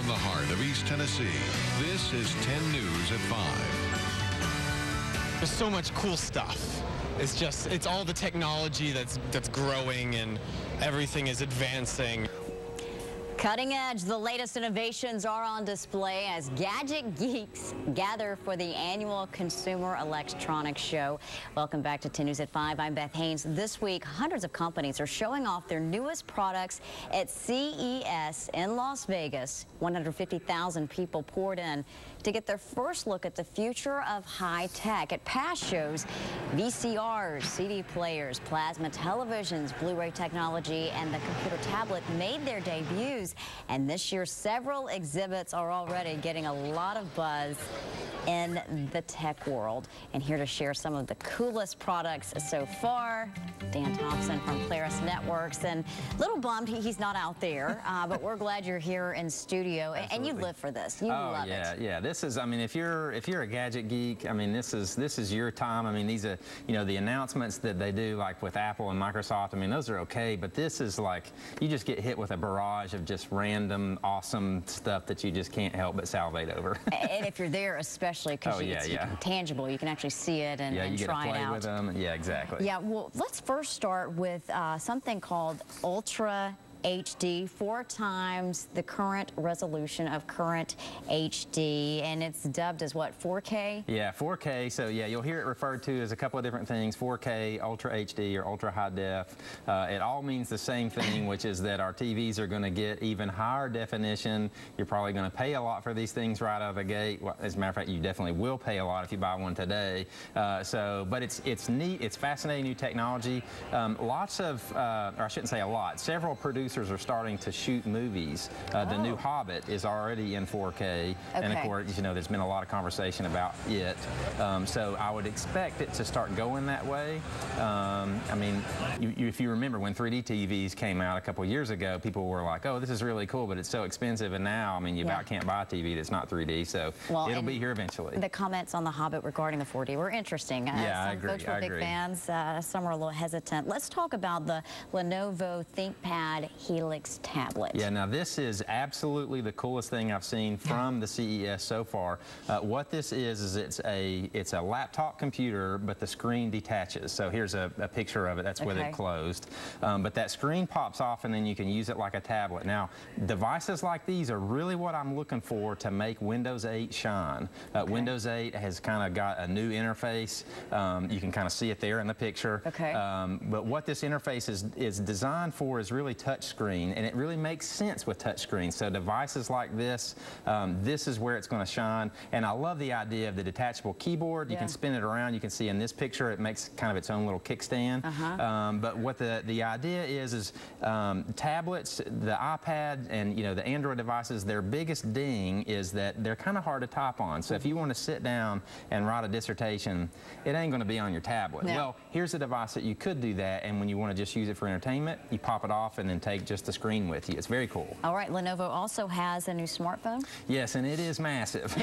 the heart of East Tennessee, this is 10 News at 5. There's so much cool stuff. It's all the technology that's growing, and everything is advancing. Cutting edge, the latest innovations are on display as gadget geeks gather for the annual Consumer Electronics Show. Welcome back to 10 News at 5. I'm Beth Haynes. This week, hundreds of companies are showing off their newest products at CES in Las Vegas. 150,000 people poured in to get their first look at the future of high tech. At past shows, VCRs, CD players, plasma televisions, Blu-ray technology, and the computer tablet made their debuts. And this year, several exhibits are already getting a lot of buzz in the tech world. And here to share some of the coolest products so far, Dan Thompson from Claris Networks. And a little bummed he's not out there, but we're glad you're here in studio. And you live for this. You love it. Yeah. This is, I mean, if you're a gadget geek, I mean, this is your time. I mean, these are, you know, the announcements that they do, like with Apple and Microsoft. I mean, those are okay, but this is like, you just get hit with a barrage of just random, awesome stuff that you just can't help but salivate over. And if you're there, especially because it's tangible, you can actually see it and, you try get to play it out. with them. Yeah, exactly. Yeah, well, let's first start with something called Ultra HD, 4 times the current resolution of current HD, and it's dubbed as what, 4K? Yeah, 4K. So yeah, you'll hear it referred to as a couple of different things: 4K, Ultra HD, or Ultra High Def. It all means the same thing, which is that our TVs are going to get even higher definition. You're probably going to pay a lot for these things right out of the gate. Well, as a matter of fact, you definitely will pay a lot if you buy one today. But it's neat. It's fascinating new technology. Lots of, or I shouldn't say a lot. Several producers are starting to shoot movies. The new Hobbit is already in 4K, and of course, you know, there's been a lot of conversation about it. So I would expect it to start going that way. I mean, if you remember when 3D TVs came out a couple years ago, people were like, "Oh, this is really cool, but it's so expensive." And now, I mean, you about can't buy a TV that's not 3D. So it'll be here eventually. The comments on the Hobbit regarding the 4D were interesting. Yeah, I agree. Folks were big fans. Some were a little hesitant. Let's talk about the Lenovo ThinkPad Helix tablet. Yeah, now this is absolutely the coolest thing I've seen from the CES so far. What this is it's a laptop computer, but the screen detaches. So here's a picture of it. That's with it closed. But that screen pops off, and then you can use it like a tablet. Now, devices like these are really what I'm looking for to make Windows 8 shine. Windows 8 has kind of got a new interface. You can kind of see it there in the picture. But what this interface is designed for is really touchscreen, and it really makes sense with touchscreen. So devices like this, this is where it's going to shine. And I love the idea of the detachable keyboard. You can spin it around. You can see in this picture it makes kind of its own little kickstand. But what the idea is tablets, the iPad, and the Android devices, their biggest ding is that they're kind of hard to type on. So if you want to sit down and write a dissertation, it ain't going to be on your tablet. Well, here's a device that you could do that, and when you want to just use it for entertainment, you pop it off and then take just the screen with you. It's very cool. All right, Lenovo also has a new smartphone. Yes, and it is massive.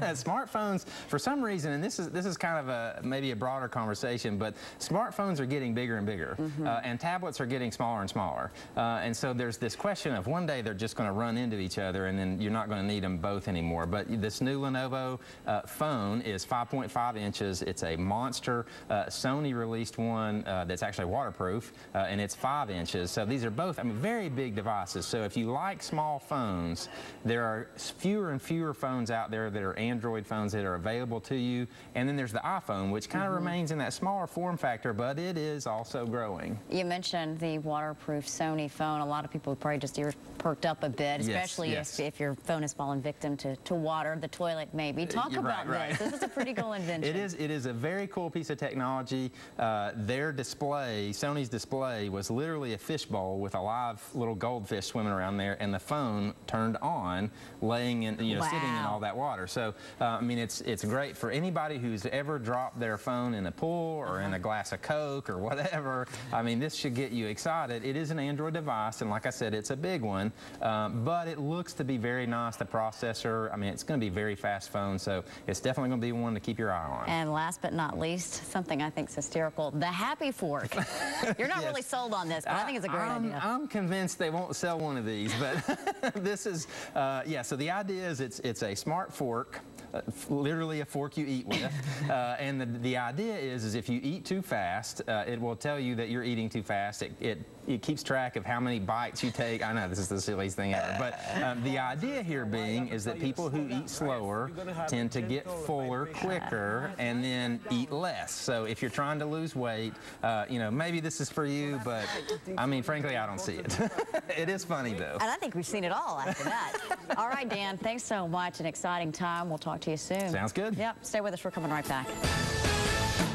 Smartphones, for some reason, and this is kind of maybe a broader conversation, but smartphones are getting bigger and bigger, and tablets are getting smaller and smaller. And so there's this question of one day they're just going to run into each other, and then you're not going to need them both anymore. But this new Lenovo phone is 5.5 inches. It's a monster. Sony released one that's actually waterproof, and it's 5 inches. So these are both, I mean, very big devices. So if you like small phones, there are fewer and fewer phones out there that are Android phones that are available to you. And then there's the iPhone, which kind of remains in that smaller form factor, but it is also growing. You mentioned the waterproof Sony phone. A lot of people probably just ears perked up a bit, especially if your phone has fallen victim to water, the toilet maybe. Talk about this. This is a pretty cool invention. It is a very cool piece of technology. Their display, Sony's display, was literally a fishbowl with a live little goldfish swimming around there, and the phone turned on, laying in, sitting in all that water. So, I mean, it's great for anybody who's ever dropped their phone in a pool or in a glass of Coke or whatever. I mean, this should get you excited. It is an Android device, and like I said, it's a big one, but it looks to be very nice. The processor, I mean, it's going to be a very fast phone, so it's definitely going to be one to keep your eye on. And last but not least, something I think is hysterical, the Happy Fork. You're not really sold on this, but I think it's a great idea. I'm convinced they won't sell one of these, but this is, yeah, so the idea is it's a smart fork, literally a fork you eat with, and the idea is if you eat too fast, it will tell you that you're eating too fast. It keeps track of how many bites you take. I know this is the silliest thing ever, but the idea here being is that people who eat slower tend to get fuller quicker and then eat less. So if you're trying to lose weight, you know, maybe this is for you, but I mean, frankly, I don't see it. It is funny though. And I think we've seen it all after that. All right, Dan, thanks so much. An exciting time. We'll talk to you soon. Sounds good. Yep, stay with us. We're coming right back.